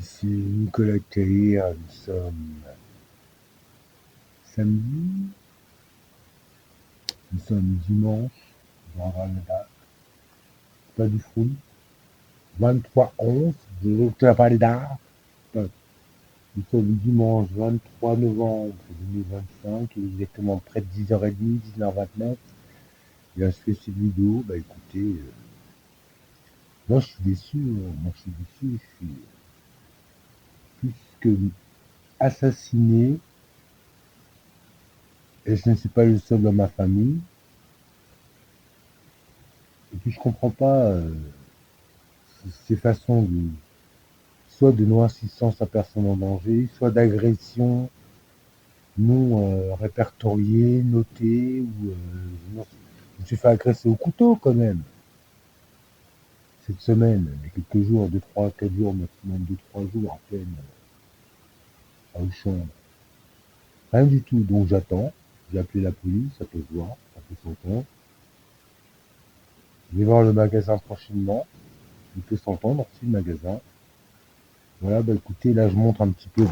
Ici Nicolas Caïr, nous sommes samedi, nous sommes dimanche, dans la date, pas du fruit, 23-11, donc la pas les dates. Nous sommes dimanche 23 novembre 2025, il est exactement près de 10h30, 19h29. Il a fait cette vidéo, bah écoutez, moi je suis déçu, je suis plus que assassiné, et je ne suis pas le seul dans ma famille. Et puis je comprends pas ces façons soit de non-assistance à personne en danger, soit d'agression non répertoriée, notée, ou non, je me suis fait agresser au couteau quand même. Cette semaine, il y a quelques jours, 2, 3, 4 jours, maximum 2, 3 jours à peine, à Auchan. Rien du tout, donc j'attends. J'ai appelé la police, ça peut se voir, ça peut s'entendre. Je vais voir le magasin prochainement, il peut s'entendre aussi le magasin. Voilà, bah écoutez, là je montre un petit peu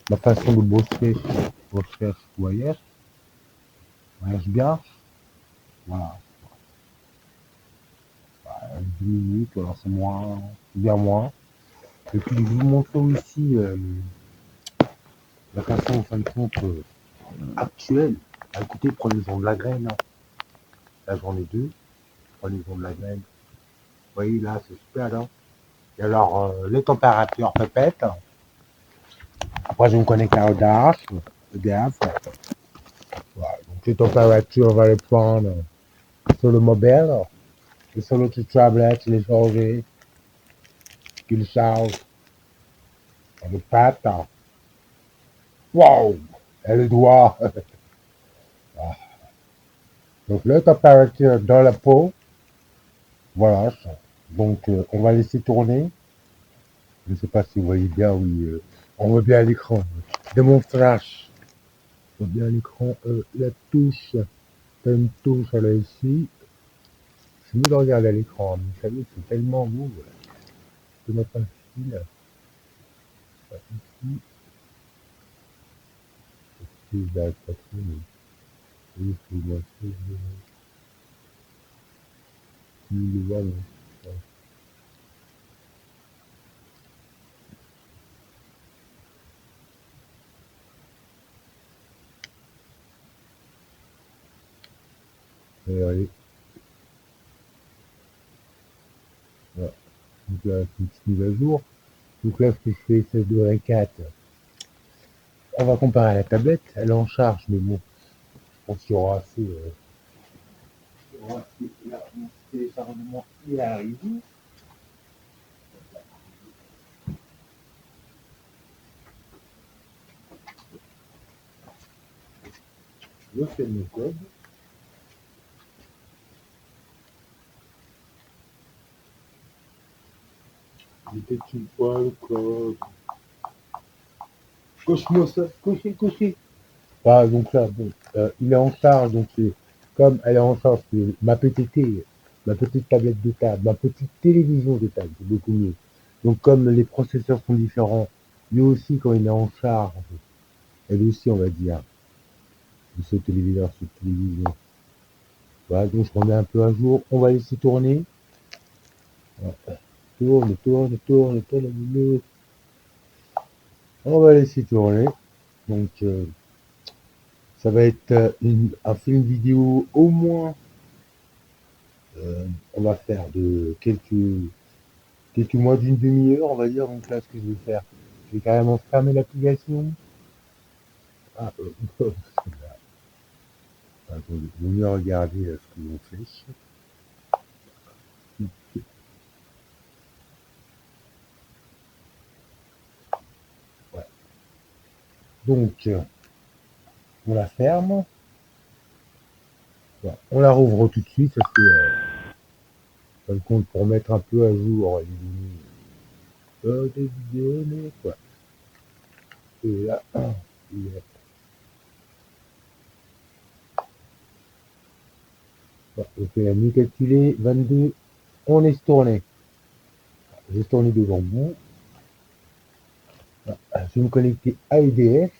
ma façon de bosser sur recherche voyage. Voyage bien, voilà. 10 minutes, voilà, c'est moins, bien moins. Et puis je vous montre aussi la façon en fin de compte actuelle. Ah, écoutez, prenez-en de la graine. Hein. Là j'en ai deux, prenez-en de la graine. Vous voyez là, c'est super là. Et alors les températures pépètes. Après je me connecte à EDF. Voilà. Donc les températures, on va les prendre sur le mobile. Et sur l'autre tablette, les charger, qu'il charge avec pattes. Wow! Et le doigt. Donc la température dans la peau, voilà. Donc on va laisser tourner. Je ne sais pas si vous voyez bien, oui. On voit bien à l'écran. De mon flash. On voit bien à l'écran la touche. T'as une touche là ici. C'est mieux de regarder à l'écran. Mais vous savez, c'est tellement beau. Je peux mettre un fil. Ici. Si je l'arrête pas trop, mais oui, c'est moi. Le voir, mais... Allez. Voilà. Donc là, c'est une petite mise à jour. Donc là, ce que je fais, c'est de la 4. On va comparer à la tablette. Elle est en charge, mais bon, je pense qu'il y aura assez. Il y aura assez. Là, mon téléchargement, il arrive. Je fais mon code. Il était une fois le code. Coche-moi ça. Cochez. Ah, donc là, bon, il est en charge, donc c'est comme elle est en charge, c'est ma PTT, ma petite tablette de table, ma petite télévision de table, c'est beaucoup mieux. Donc comme les processeurs sont différents, lui aussi quand il est en charge, elle aussi on va dire, de ce téléviseur, cette télévision. Voilà, donc je remets un peu à jour, on va laisser tourner. Voilà. Tourne. On va laisser tourner. Donc ça va être un film vidéo au moins. On va faire de quelques mois d'une demi-heure, on va dire. Donc là, ce que je vais faire, je vais carrément fermer l'application. Ah, attendez, vaut mieux regarder ce que l'on fait. Ouais. Donc, on la ferme. Ouais. On la rouvre tout de suite parce que, ça me compte pour mettre un peu à jour des vidéos, mais quoi. Et là, il est, ouais, ok, la nuit calculée, 22, on laisse tourner. Laisse tourner devant vous. je vais me connecter à EDF.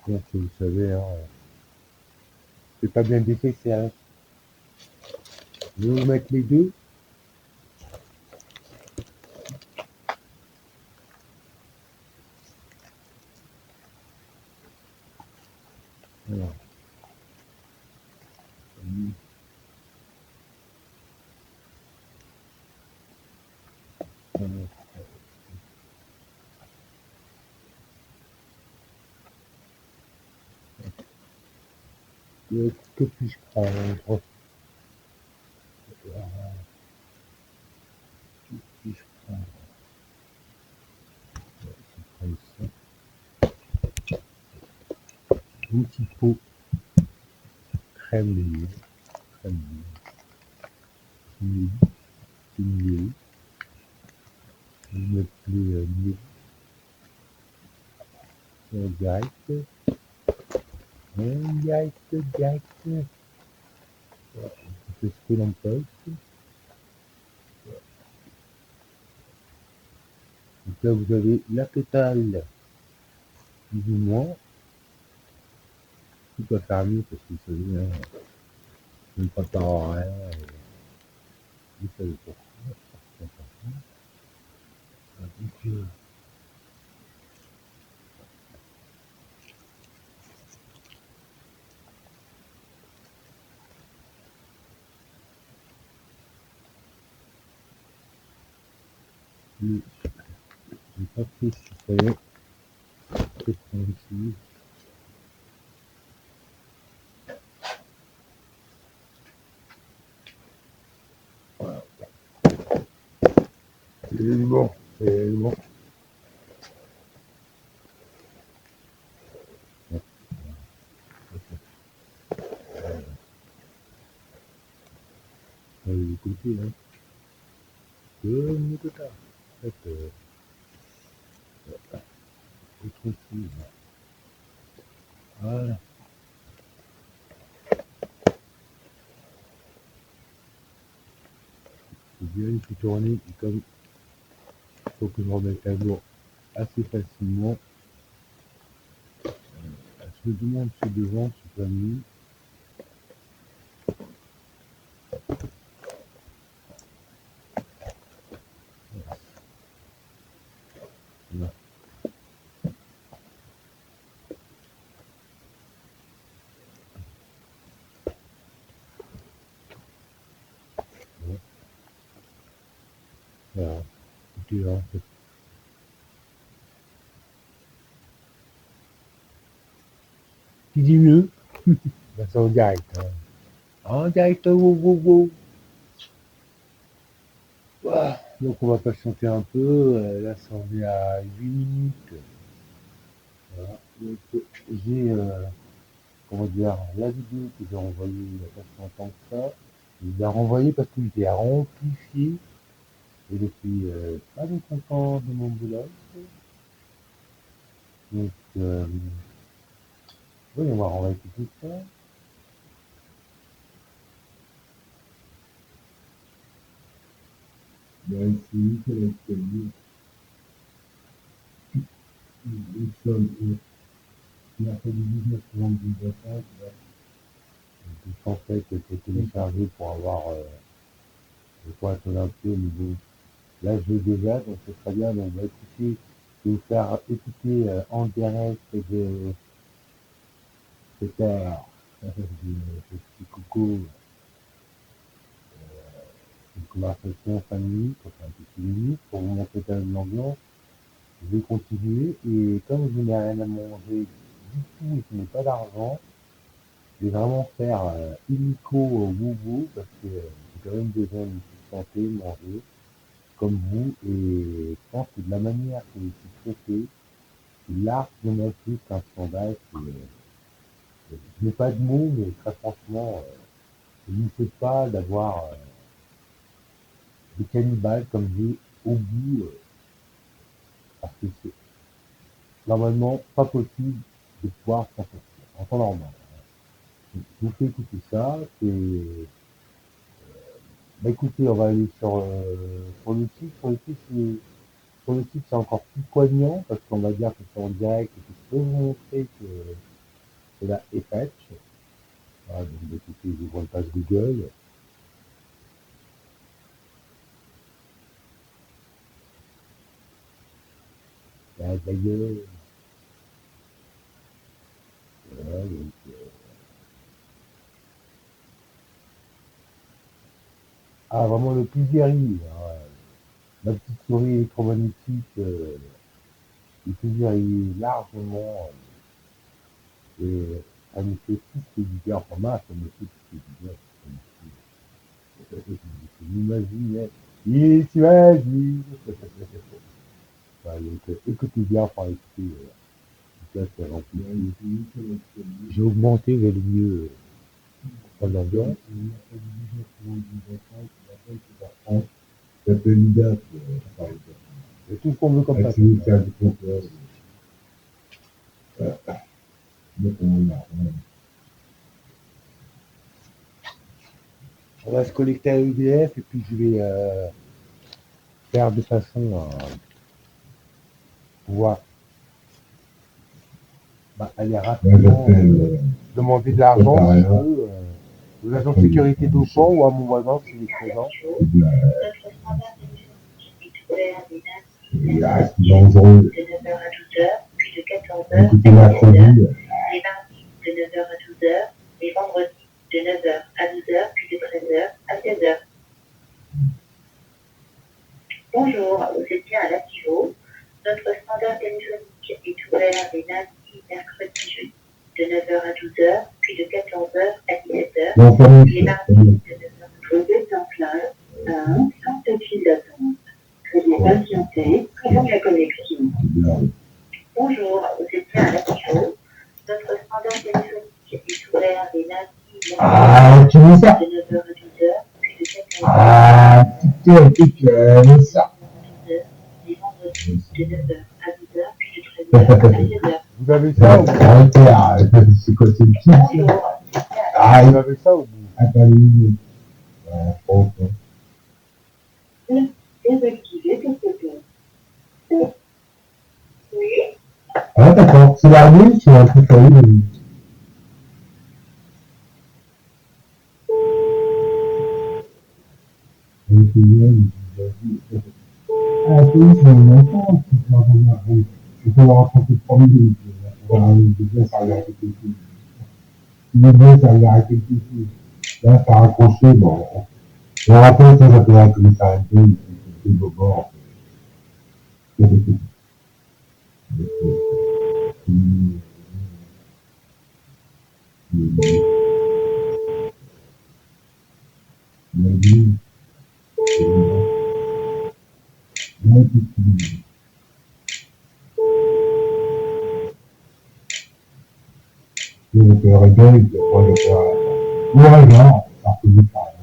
Donc, vous savez, hein, c'est pas bien défait, c'est un. Je vais vous mettre les deux. Voilà. Que puis-je prendre? Que puis-je prendre? Je vais prendre ça. Un petit pot crème de lait. Crème de lait. C'est mieux. Je vais mettre les direct. Direct. Voilà. On fait ce que l'on peut. Donc là, vous avez la pétale, plus ou moins. Tout à faire mieux parce que vous savez, hein, je ne prépare rien. Vous savez pourquoi. Donc, j'ai pas pris sucré. C'est ici. Voilà. C'est bon. C'est bon. On va les écouter, hein. Comme tout ça. En fait, autre chose. Voilà. C'est bien, il faut tourner. Et comme il faut que je remette à jour assez facilement, je me demande si devant, c'est pas mieux. Voilà. Voilà. Écoutez, hein, qui dit mieux? Ben, c'est en direct. Hein. En direct, wow, wow, wow. Voilà. Donc on va patienter un peu. Là, ça en est à 8 minutes. Voilà. Donc, j'ai, comment dire, la vidéo que j'ai envoyée il n'y a pas si longtemps que ça. Je l'ai renvoyée parce que j'étais amplifié. Et je suis pas très content de mon boulot. Donc, oui, on va renvoyer tout ça. Ben, ici, c'est l'escalier. Nous sommes mercredi 19 novembre 2025. Je pensais que c'était téléchargé pour avoir le point sur un peu au niveau. Là, je l'ai déjà, donc c'est très bien. Donc, bah, écoutez, je vais vous faire écouter en direct de cette heure, ce petit coucou, une conversation 5 minutes, enfin un petit minutes, pour vous montrer quand même l'ambiance. Je vais continuer, et comme je n'ai rien à manger du tout et que je n'ai pas d'argent, je vais vraiment faire illico boubou, parce que j'ai quand même besoin d'une petite santé, manger, comme vous, et je pense que de la manière que je suis traité, c'est largement plus qu'un scandale. Je n'ai pas de mots, mais très franchement, je ne sais pas d'avoir des cannibales comme j'ai au bout, parce que c'est normalement pas possible de pouvoir s'en sortir, en temps normal. Donc, je vous fais écouter ça, c'est Bah écoutez, on va aller sur le site. Sur le site, c'est encore plus poignant parce qu'on va dire que c'est en direct et que je peux vous montrer que cela est fait. Voilà, donc bah, écoutez, j'ouvre une page Google. Là, d'ailleurs, voilà, donc, ah, vraiment le plus guéri. Hein. Ma petite souris électromagnétique, le plaisir est largement. Et ça me fait tout ce qui est du bien. Enfin, moi, ça me fait tout ce qui est du bien. Je m'imaginais. Il s'imagine. Enfin, donc, écoutez bien, enfin, écoutez, là, c'est rempli. J'ai augmenté, j'ai le mieux en l'ambiance. Ça peut une date, par exemple. C'est tout ce qu'on veut comme ça. On va se connecter à EDF et puis je vais faire de façon à pouvoir aller rapidement demander de l'argent aux agents de sécurité d'Auchan ou à mon voisin s'il est présent. Il reste dangereux. De 9h à 12h, puis de 14h à 17h. Les mardis de 9h à 12h, les vendredis de 9h à 12h, puis de 13h à 16h. Bonjour, vous êtes bien à l'Activo. Notre standard téléphonique est ouvert les lundis, mercredis, jeudi de 9h à 12h, puis de 14h à 17h. Les mardis de 9h à 12h. Vous êtes en plein un centre de file d'attente. Veuillez patienter avant la connexion. Bonjour, vous êtes bien à l'Activo. Notre standard téléphonique est ouvert les lundis, mercredis, de 9h à 12h, puis de 14h à 17h. Les vendredis de 9h à 12h, puis de 13h à 16h. Vous avez ça ou c'est quoi, c'est le titre? Ah, vous avez ça ou désactiver quelque chose. Oui. Ah, d'accord. C'est la nuit, c'est un truc à lui. Ah, oui, c'est une enfant qui peut avoir un. Il faut leur raconter 3 minutes. On va bien, ça va arrêter quelque chose. Il est bien, ça va arrêter quelque chose. Là, ça a raccroché, bon. On rappelle que ça peut être comme ça un peu, c'est beau bord. Le réveil, voilà, ça peut vous parler.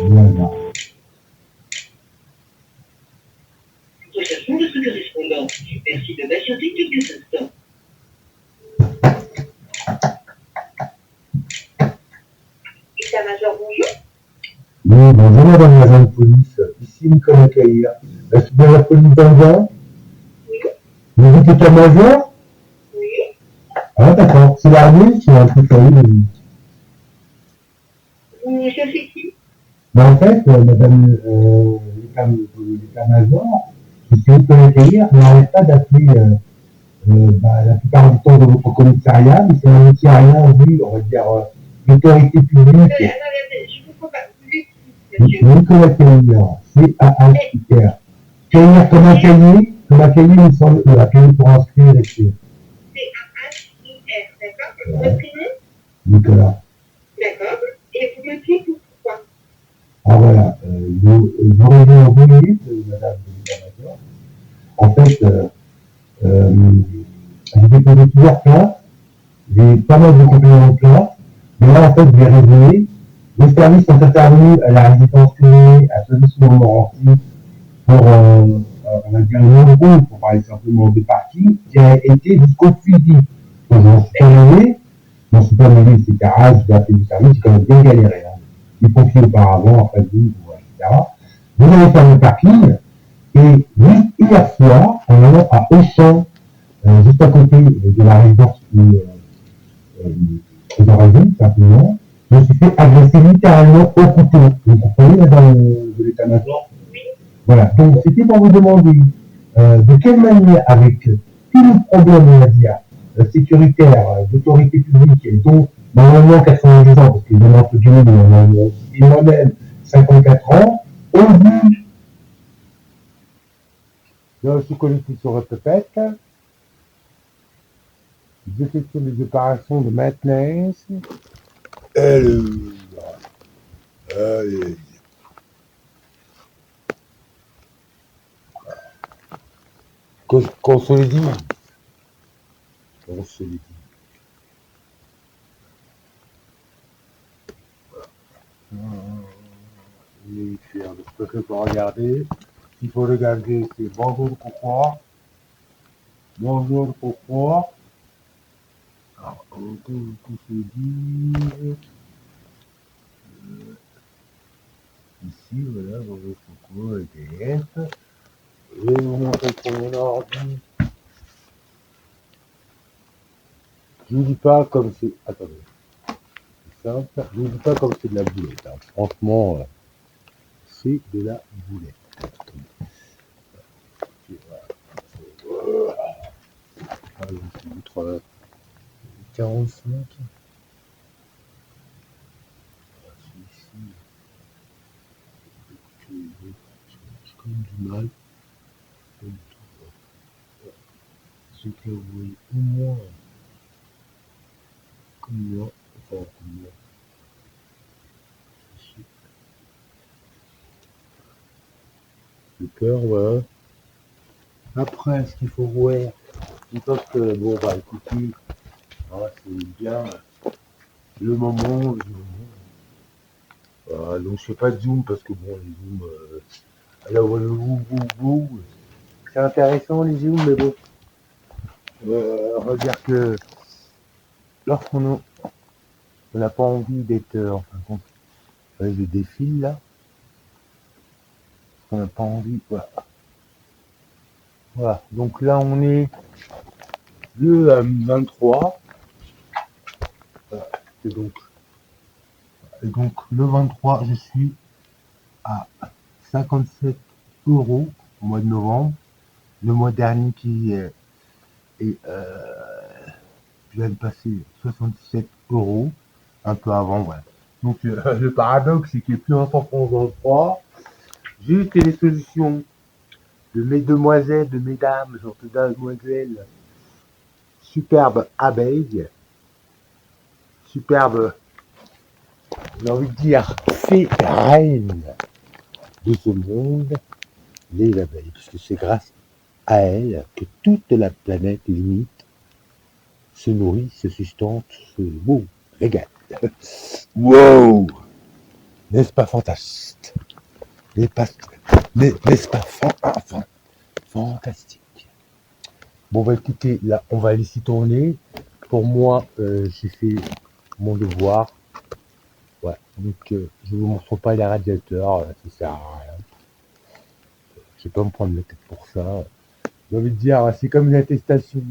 Voilà. Nous cherchons notre correspondant. Merci de patienter quelques instants. État-major, bonjour. Oui, bonjour madame l'agent de police. Ici Nicolas Caillère. Est-ce que bien la police d'Anvers? Oui. Vous êtes état-major? Oui. Ah d'accord. C'est l'armée, c'est un truc à lui. Vous cherchez qui? Ben, en fait, madame l'état-major, ici Nicolas Caillère, n'arrête pas d'appeler la plupart du temps de votre commissariat, mais ça ne tient rien en vue, on va dire, l'autorité publique. Je ne comprends pas. Nicolas Caillère, C-A-H-I-R. Caillère comme un cahier, il semble, un cahier pour inscrire et écrire. C-A-H-I-R, d'accord. Votre prénom? Nicolas. D'accord. Et vous me dites pourquoi? Ah voilà, vous revenez en 2 minutes, madame l'état-major. En fait, j'ai déposé plusieurs plaintes, j'ai pas mal de compléments de plaintes, mais là en fait je vais résumer. Les services sont intervenus à la résidence privée à Saint-Denis-sur-Montmorency pour, on va dire, un embrouille, pour parler simplement des parties, qui a été jusqu'au fusil. Donc, je m'en suis pas mêlé, etc. J'ai appelé du service, j'ai quand même bien galéré. Hein. y compris auparavant, après vous, etc. Vous allez faire le parking, et juste hier soir, en allant à Auchan, juste à côté de la résidence de raison, simplement, je me suis fait agresser littéralement au couteau. Vous comprenez, madame de l'état-major? Voilà, donc c'était pour vous demander de quelle manière, avec tous les problèmes, on va dire, sécuritaires, d'autorité publique, et dont normalement 90 ans, parce qu'il y en a un peu du monde, et moi-même 54 ans, on dit, je suis collectif sur votre pépette, j'effectue des opérations de maintenance, qu'on se le dit, on se le dit. Il est écrire, je peux regarder. Il faut regarder, c'est bonjour, pourquoi. Bonjour, pourquoi. Alors, on se dit. Ici, voilà, bonjour, pourquoi, ETF. Je vais vous montrer sur mon ordi. Je ne dis pas comme c'est. Attendez. C'est simple. Je ne dis pas comme c'est de la boulette. Hein. Franchement, c'est de la boulette. Ah, je suis outre 45. Ici. J'ai quand même du mal. C'est que vous voyez au moins comme moi, enfin comme moi. J'ai peur, voilà. Après, ce qu'il faut voir, je pense que bon, bah écoutez, ah, c'est bien le moment. Donc je fais pas de zoom parce que bon, les zooms, là, on le c'est intéressant les zooms, mais bon, on va dire que lorsqu'on n'a pas envie d'être, en fin de compte, je défile là, on n'a pas envie, voilà. Voilà, donc là on est le 23, et donc le 23, je suis à 57 euros au mois de novembre. Le mois dernier qui est, je viens de passer 67 euros, un peu avant, voilà. Donc le paradoxe, c'est qu'il est plus important dans le 3. J'ai eu les solutions de mes demoiselles, de mesdames, genre de damoiselles, superbes abeilles, superbes, j'ai envie de dire, fées reines de ce monde, les abeilles, puisque c'est grâce à elles que toute la planète limite se nourrit, se sustente, se régale. Wow! N'est-ce pas fantastique? N'est-ce pas fantastique? Bon, bah écoutez, là, on va laisser tourner. Pour moi, j'ai fait mon devoir. Ouais, donc je vous montre pas les radiateurs, ça sert à rien. Je vais pas me prendre la tête pour ça. J'ai envie de dire, c'est comme une attestation.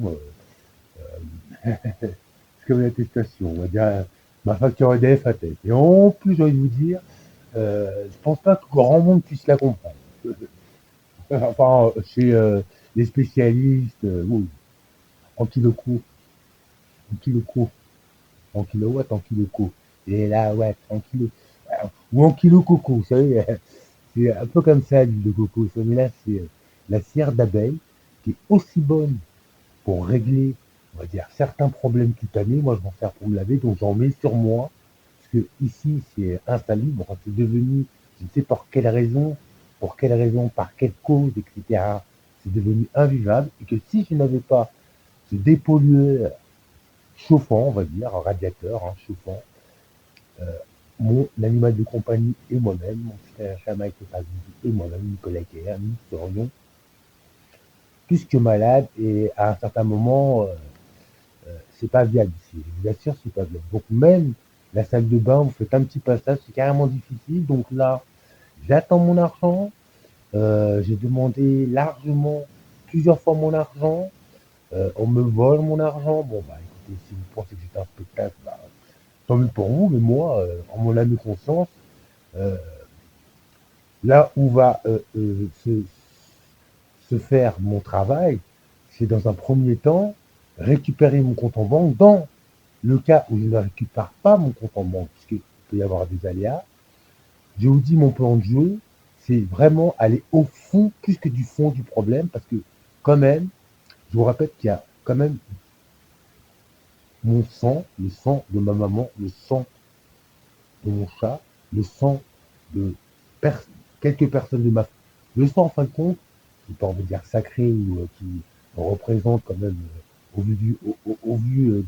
C'est comme une attestation. On va dire, ma facture EDF à tête. Et en plus, j'ai envie de vous dire, je pense pas que grand monde puisse la comprendre. Enfin, chez les spécialistes, oui, en kiloco, en kilowatts, en kiloco. Et là, ouais, en kilo, ou en kilo coco, vous savez, c'est un peu comme ça l'huile de coco. Mais là, c'est la cire d'abeille qui est aussi bonne pour régler, on va dire, certains problèmes cutanés. Moi, je m'en sers pour me laver, donc j'en mets sur moi. Parce que ici, c'est insalubre. Enfin, c'est devenu, je ne sais pour quelle raison, par quelle cause, etc. C'est devenu invivable. Et que si je n'avais pas ce dépollueur chauffant, on va dire, un radiateur chauffant, mon animal de compagnie et moi-même, mon frère Chamaï et moi-même, Nicolas Guerre, nous serions plus que malades et à un certain moment, c'est pas viable ici. Je vous assure, c'est pas viable. Donc même La salle de bain, vous faites un petit passage, c'est carrément difficile. Donc là, j'attends mon argent. J'ai demandé largement plusieurs fois mon argent. On me vole mon argent. Bon, bah écoutez, si vous pensez que c'est un spectacle, bah, tant mieux pour vous, mais moi, en mon âme et conscience, euh, là où va se faire mon travail, c'est dans un premier temps récupérer mon compte en banque. Dans le cas où je ne récupère pas mon compte en banque, puisqu'il peut y avoir des aléas, je vous dis mon plan de jeu, c'est vraiment aller au fond, plus que du fond du problème, parce que quand même, je vous rappelle qu'il y a quand même mon sang, le sang de ma maman, le sang de mon chat, le sang de per- quelques personnes de ma famille. Le sang, en fin de compte, je n'ai pas envie de dire sacré ou qui représente quand même, au vu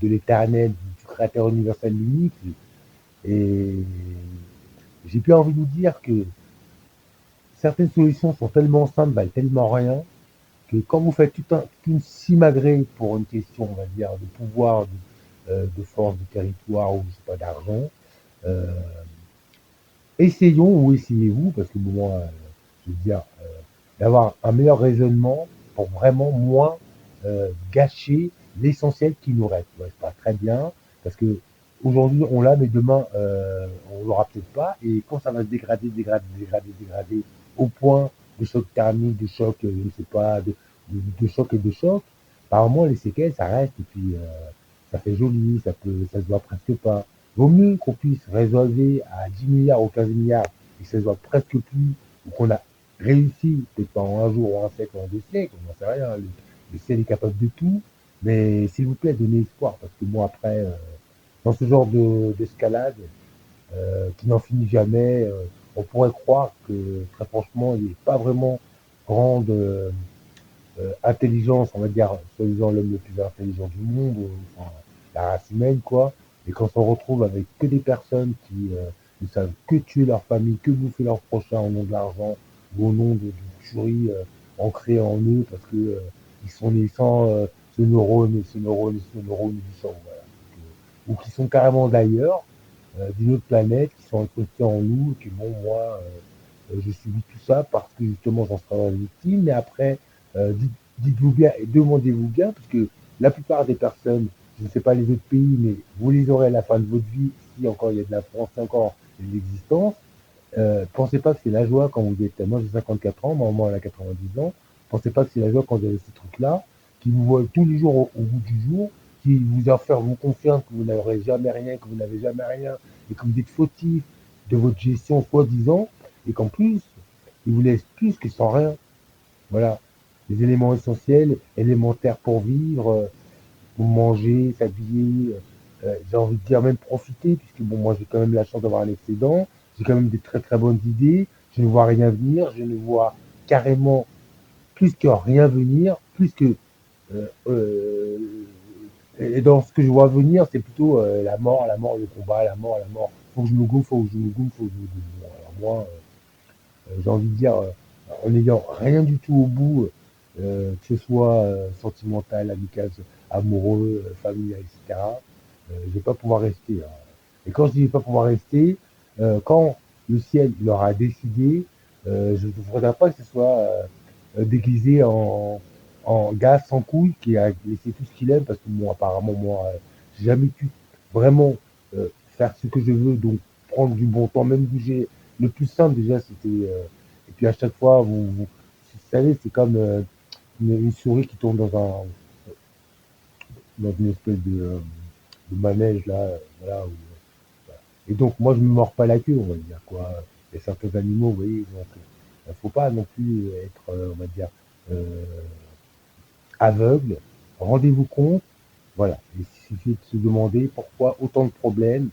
de l'éternel, du créateur universel unique. Et j'ai plus envie de vous dire que certaines solutions sont tellement simples, valent tellement rien, que quand vous faites toute une simagrée pour une question, on va dire, de pouvoir, de force, de territoire ou je sais pas, d'argent, euh, essayons ou essayez-vous, parce que moi, je veux dire, d'avoir un meilleur raisonnement pour vraiment moins gâcher l'essentiel qui nous reste. Ouais, c'est pas très bien, parce que aujourd'hui on l'a, mais demain on l'aura peut-être pas, et quand ça va se dégrader, au point de choc thermique, de choc, je ne sais pas, de choc et de choc, apparemment les séquelles ça reste, et puis ça fait joli, ça se voit presque pas. Vaut mieux qu'on puisse résolver à 10 milliards ou 15 milliards et que ça se voit presque plus, ou qu'on a réussi, peut-être pas en un jour ou un siècle ou en 2 siècles, on n'en sait rien, le ciel est capable de tout, mais s'il vous plaît, donnez espoir, parce que moi après, dans ce genre d'escalade, qui n'en finit jamais, on pourrait croire que très franchement, il n'est pas vraiment grande intelligence, on va dire, soi-disant l'homme le plus intelligent du monde, enfin, la race humaine, quoi. Et quand on se retrouve avec que des personnes qui ne savent que tuer leur famille, que bouffer leur prochain au nom de l'argent ou au nom de tueries ancrées en eux parce que ils sont nés sans ce neurone du sang, voilà. Ou qui sont carrément d'ailleurs, d'une autre planète, qui sont incrustés en nous, et que bon, moi, je subis tout ça parce que justement j'en serai victime, mais après, dites-vous bien et demandez-vous bien, parce que la plupart des personnes, je ne sais pas les autres pays, mais vous les aurez à la fin de votre vie, si encore il y a de la France, si encore il y a de l'existence. Pensez pas que c'est la joie quand vous êtes, moi j'ai 54 ans, ma maman elle a 90 ans, pensez pas que c'est la joie quand vous avez ces trucs-là, qui vous voient tous les jours au bout du jour, qui vous confirment que vous n'aurez jamais rien, que vous n'avez jamais rien, et que vous êtes fautif de votre gestion soi-disant, et qu'en plus, ils vous laissent plus que sans rien. Voilà. Les éléments essentiels, élémentaires pour vivre, pour manger, s'habiller, j'ai envie de dire même profiter, puisque bon, moi j'ai quand même la chance d'avoir un excédent, j'ai quand même des très très bonnes idées, je ne vois rien venir, je ne vois carrément plus que rien venir, plus que euh, euh, et dans ce que je vois venir, c'est plutôt la mort, le combat, la mort, la mort. Faut que je me gonfle, faut que je me gonfle, faut que je me gonfle. Bon, alors moi, j'ai envie de dire, en n'ayant rien du tout au bout, que ce soit sentimental, amical, amoureux, familial, etc., je vais pas pouvoir rester, hein. Et quand je dis je vais pas pouvoir rester, quand le ciel leur a décidé, je ne voudrais pas que ce soit déguisé en gars sans couilles qui a laissé tout ce qu'il aime, parce que moi, apparemment, moi, j'ai jamais pu vraiment faire ce que je veux, donc prendre du bon temps, même bouger. Le plus simple déjà, c'était. Et puis à chaque fois, vous savez, c'est comme une souris qui tourne dans une espèce de manège là, voilà. Voilà. Et donc moi, je me mords pas la queue, on va dire quoi. Il y a certains animaux, vous voyez, donc faut pas non plus être, on va dire, euh, aveugle. Rendez-vous compte, voilà. Il suffit de se demander pourquoi autant de problèmes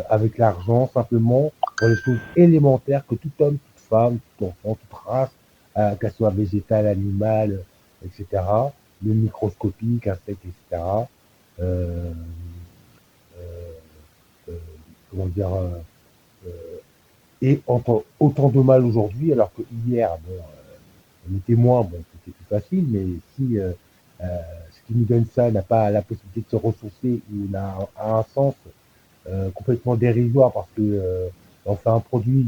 avec l'argent, simplement pour les choses élémentaires que tout homme, toute femme, tout enfant, toute race, qu'elle soit végétale, animale, etc., le microscopique, insecte, etc., euh, euh, euh, comment dire, et entend autant de mal aujourd'hui, alors que hier, bon, on était moins, bon, c'était plus facile, mais si ce qui nous donne ça n'a pas la possibilité de se ressourcer ou n'a a un sens, complètement dérisoire parce que on fait un produit,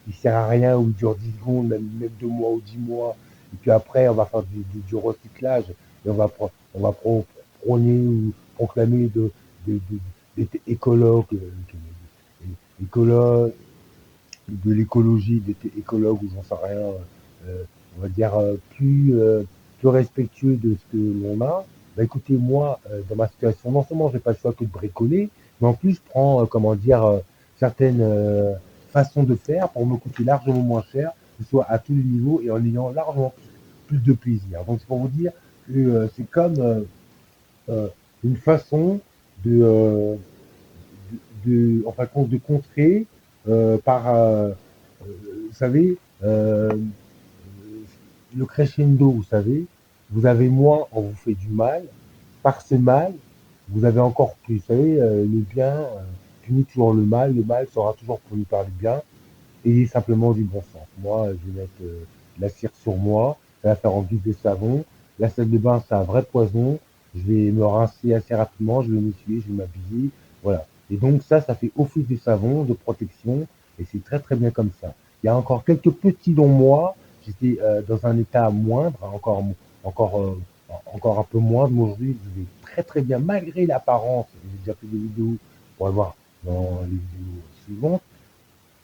il sert à rien ou il dure 10 secondes, même 2 mois ou 10 mois. Et puis après, on va faire du recyclage et on va prôner ou proclamer d'être écologue, écologue, de l'écologie, d'être écologue ou j'en sais rien, on va dire plus respectueux de ce que l'on a. Bah écoutez, moi, dans ma situation, non seulement j'ai pas le choix que de bricoler, mais en plus je prends, comment dire, certaines façons de faire pour me coûter largement moins cher, que ce soit à tous les niveaux et en ayant largement plus de plaisir. Donc c'est pour vous dire que c'est comme euh, une façon de, en fin de compte, de contrer par, vous savez, le crescendo, vous savez, vous avez moins, on vous fait du mal, par ce mal, vous avez encore plus, vous savez, le bien punit toujours le mal sera toujours puni par le bien, ayez simplement du bon sens. Moi, je vais mettre de la cire sur moi, ça va faire en guise de savon, la salle de bain, c'est un vrai poison, je vais me rincer assez rapidement, je vais m'essuyer, je vais m'habiller, voilà. Et donc ça fait office de savon, de protection, et c'est très très bien comme ça. Il y a encore quelques petits dont moi, j'étais dans un état moindre, encore, encore un peu moindre, mais aujourd'hui je vais très très bien, malgré l'apparence, j'ai déjà fait des vidéos pour voir dans les vidéos suivantes,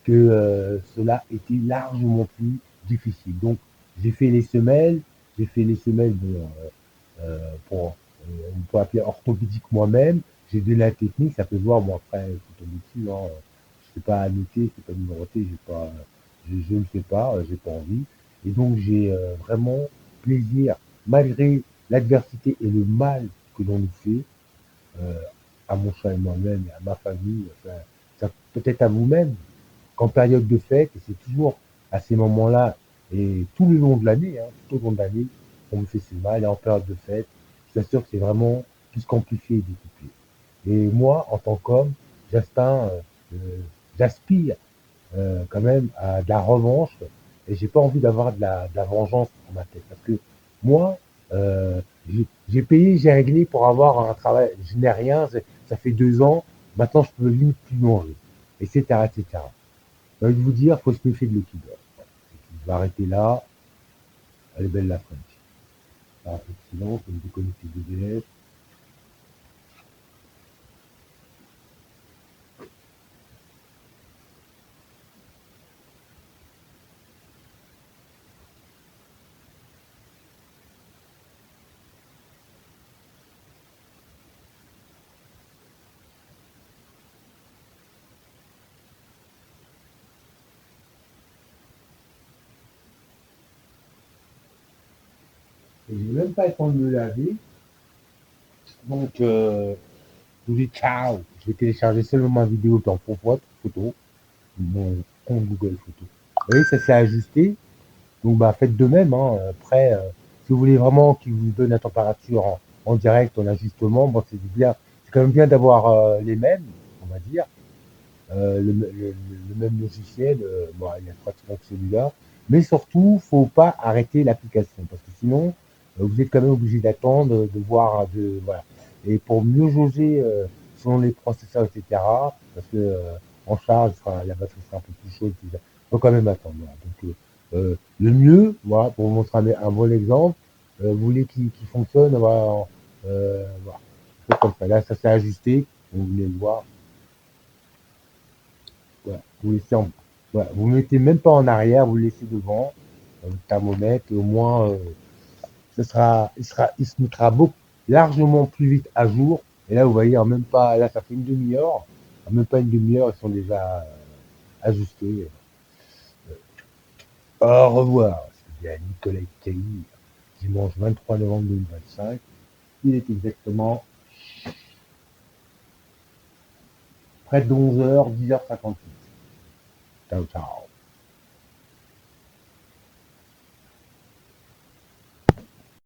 que cela était largement plus difficile. Donc j'ai fait les semelles bon, pour, on peut appeler orthopédique moi-même. J'ai de la technique, ça peut se voir, bon après, il faut tomber dessus, hein. Je sais pas annoter, c'est pas numéroté, je ne sais pas, j'ai pas envie. Et donc j'ai vraiment plaisir, malgré l'adversité et le mal que l'on nous fait, euh, à mon chat et moi-même et à ma famille, enfin, peut-être à vous-même, qu'en période de fête, et c'est toujours à ces moments-là, et tout le long de l'année, hein, tout au long de l'année, on me fait ce mal, et en période de fête, je suis sûr que c'est vraiment plus qu'amplifié et décuplé. Et moi, en tant qu'homme, j'aspire, euh, j'aspire quand même à de la revanche, et j'ai pas envie d'avoir de la vengeance dans ma tête, parce que moi, euh, j'ai payé, j'ai réglé pour avoir un travail, je n'ai rien, ça fait 2 ans, maintenant je peux limite plus manger, etc., etc. J'ai envie de vous dire, faut se méfier de l'équilibre. Je vais arrêter là. Elle est belle la French. Ah, excellent, je vais me déconnecter de DF. Et j'ai même pas le temps de me laver. Donc, je vous dis ciao. Je vais télécharger seulement ma vidéo dans photo, mon compte Google Photo. Vous voyez, ça s'est ajusté. Donc, bah, faites de même, hein. Après, si vous voulez vraiment qu'il vous donne la température en direct, en ajustement, bon, c'est bien. C'est quand même bien d'avoir les mêmes, on va dire. Le même logiciel, bon, il y a pratiquement que celui-là. Mais surtout, faut pas arrêter l'application parce que sinon, vous êtes quand même obligé d'attendre, de voir, voilà. Et pour mieux jauger selon les processeurs, etc., parce que en charge, la batterie sera un peu plus chaude, etc. Faut quand même attendre. Voilà. Donc, le mieux, voilà, pour vous montrer un bon exemple, vous voulez qu'il fonctionne, voilà, voilà. Comme ça. Là, ça s'est ajusté, vous venez le voir. Ouais, vous laissez ouais, vous mettez même pas en arrière, vous le laissez devant, le thermomètre, et au moins, il se mettra beaucoup, largement plus vite à jour. Et là, vous voyez, en même pas, là, ça fait une demi-heure, en même pas une demi-heure, ils sont déjà ajustés. Au revoir. C'était à Nicolas Cailly, dimanche 23 novembre 2025. Il est exactement près de 11h, 10h58. Ciao, ciao.